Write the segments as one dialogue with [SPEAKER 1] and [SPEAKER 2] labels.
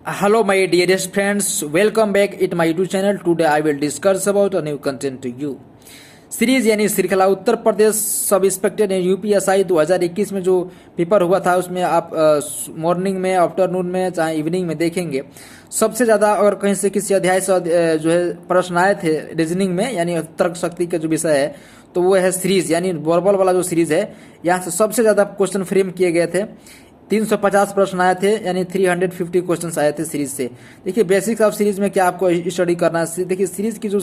[SPEAKER 1] Hello my dearest friends, welcome back at my YouTube channel. Today I will discuss about a new content to you. Series यानी श्रृंखला Uttar Pradesh sub inspector UPSI 2021 में जो paper हुआ था उसमें आप morning में, आफ्टरनून में, चाहे इवनिंग में देखेंगे। सबसे ज़्यादा अगर कहीं से किसी अध्याय से जो है प्रश्न आए थे रीजनिंग में यानी तर्क शक्ति का जो विषय है तो वो है सीरीज यानी वर्बल वाला जो सीरीज है। यहाँ से सबसे ज़्यादा क्वेश्चन फ्रेम किए गए थे। 350 प्रश्न आए थे यानी 350 क्वेश्चंस आए थे सीरीज से। देखिए बेसिक्स ऑफ सीरीज में क्या आपको स्टडी करना है। देखिए सीरीज की जो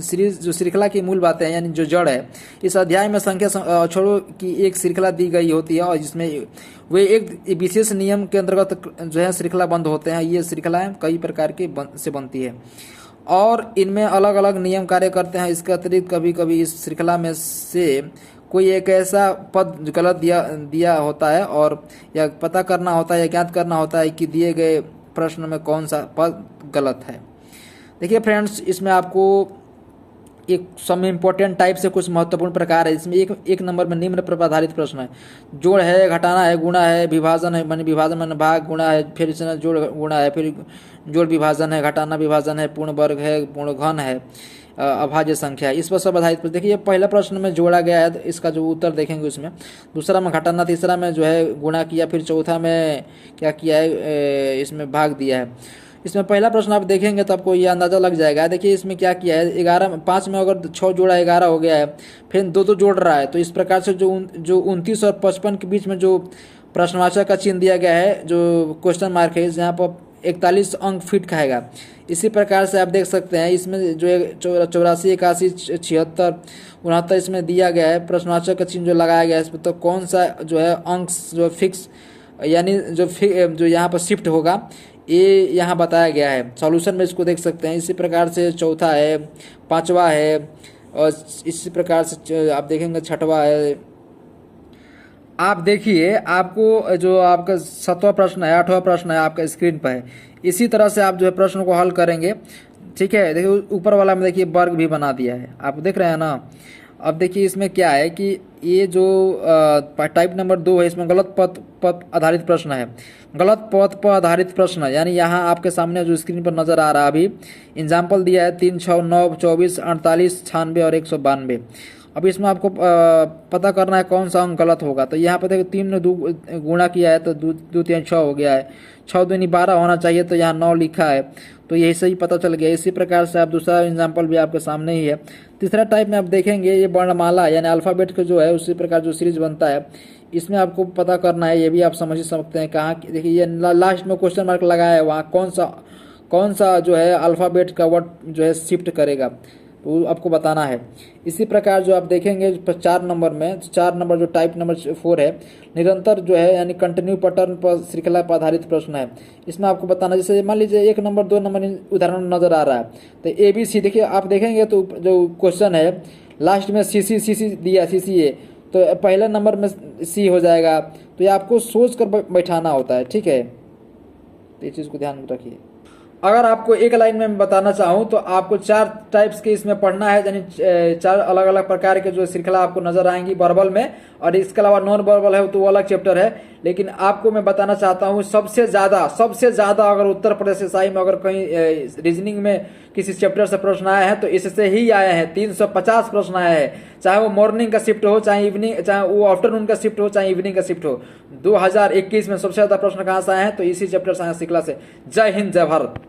[SPEAKER 1] सीरीज जो श्रृंखला की मूल बातें हैं यानी जो जड़ है, इस अध्याय में संख्या अक्षरों की एक श्रृंखला दी गई होती है और जिसमें वे एक विशेष नियम के अंतर्गत जो है श्रृंखला बंद होते हैं। ये श्रृंखलाएं कई प्रकार की से बनती है और इनमें अलग अलग नियम कार्य करते हैं। इसके अतिरिक्त कभी कभी इस श्रृंखला में से कोई एक ऐसा पद गलत दिया होता है और या पता करना होता है या ज्ञात करना होता है कि दिए गए प्रश्न में कौन सा पद गलत है। देखिए फ्रेंड्स, इसमें आपको एक सम इम्पोर्टेंट टाइप से कुछ महत्वपूर्ण प्रकार है। इसमें एक नंबर में निम्न पर आधारित प्रश्न है। जोड़ है, घटाना है, गुणा है, विभाजन है, मानी विभाजन माने भाग, गुणा है, फिर इसमें जोड़ गुणा है, फिर जोड़ विभाजन है, घटाना विभाजन है, पूर्ण वर्ग है, पूर्ण घन है, अभाज्य संख्या है। इस पर सब आधारित प्रश्न। देखिए ये पहला प्रश्न में जोड़ा गया है, इसका जो उत्तर देखेंगे उसमें। दूसरा में घटाना, तीसरा में जो है गुणा किया, फिर चौथा में क्या किया है, इसमें भाग दिया है। इसमें पहला प्रश्न आप देखेंगे तो आपको ये अंदाजा लग जाएगा। देखिए इसमें क्या किया है, 11 5 में अगर 6 जोड़ा 11 हो गया है, फिर दो जोड़ रहा है। तो इस प्रकार से जो 29 और 55 के बीच में जो प्रश्नवाचक का चिन्ह दिया गया है, जो क्वेश्चन मार्क है, यहाँ पर 41 अंक फिट खाएगा। इसी प्रकार से आप देख सकते हैं इसमें जो 84 81 76 69 इसमें दिया गया है प्रश्नवाचक का चिन्ह जो लगाया गया है इसमें, तो कौन सा जो है अंक जो फिक्स यानी जो यहाँ पर शिफ्ट होगा ये यहाँ बताया गया है। सॉल्यूशन में इसको देख सकते हैं। इसी प्रकार से चौथा है, पांचवा है और इसी प्रकार से आप देखेंगे छठवा है। आप देखिए आपको जो आपका 7वां प्रश्न है, 8वां प्रश्न है आपका स्क्रीन पर है। इसी तरह से आप जो है प्रश्न को हल करेंगे। ठीक है, देखिए ऊपर वाला में देखिए वर्ग भी बना दिया है, आप देख रहे हैं ना। अब देखिए इसमें क्या है कि ये जो टाइप नंबर 2 है इसमें गलत पद आधारित प्रश्न है। गलत पद पर आधारित प्रश्न यानी यहाँ आपके सामने जो स्क्रीन पर नजर आ रहा है अभी एग्जाम्पल दिया है 3 6 9 24 48 96 और 192। अब इसमें आपको पता करना है कौन सा अंक गलत होगा। तो यहाँ पर देखो 3 ने 2 गुणा किया है तो 2 3 6 हो गया है। 6 दूनी 12 होना चाहिए तो यहाँ 9 लिखा है, तो यही सही पता चल गया। इसी प्रकार से आप दूसरा एग्जाम्पल भी आपके सामने ही है। तीसरा टाइप में आप देखेंगे ये वर्णमाला यानी अल्फ़ाबेट का जो है उसी प्रकार जो सीरीज बनता है इसमें आपको पता करना है। ये भी आप समझ सकते हैं कहाँ, देखिए ये लास्ट में क्वेश्चन मार्क लगाया है, वहाँ कौन सा जो है अल्फ़ाबेट का वर्ड जो है शिफ्ट करेगा तो आपको बताना है। इसी प्रकार जो आप देखेंगे 4 नंबर जो टाइप नंबर 4 है, निरंतर जो है यानी कंटिन्यू पैटर्न पर श्रृंखला पर आधारित प्रश्न है। इसमें आपको बताना, जैसे मान लीजिए 1 नंबर 2 नंबर उदाहरण नजर आ रहा है तो ABC देखिए आप देखेंगे तो जो क्वेश्चन है लास्ट में CC दिया CCA, तो पहले नंबर में C हो जाएगा। तो ये आपको सोच कर बैठाना होता है। ठीक है, तो इस चीज़ को ध्यान में रखिए। अगर आपको एक लाइन में बताना चाहूँ तो आपको 4 टाइप्स के इसमें पढ़ना है, यानी 4 अलग अलग प्रकार के जो श्रृंखला आपको नजर आएंगी वर्बल में, और इसके अलावा नॉन वर्बल है तो वो अलग चैप्टर है। लेकिन आपको मैं बताना चाहता हूँ सबसे ज्यादा अगर उत्तर प्रदेश एसआई में अगर कहीं रीजनिंग में किसी चैप्टर से प्रश्न आए हैं तो इससे ही आए हैं। 350 प्रश्न आए हैं, चाहे वो मॉर्निंग का शिफ्ट हो, चाहे इवनिंग, चाहे वो आफ्टरनून का शिफ्ट हो, चाहे इवनिंग का शिफ्ट हो। 2021 में सबसे ज्यादा प्रश्न कहाँ से आए हैं तो इसी चैप्टर से आए श्रृंखला से। जय हिंद, जय भारत।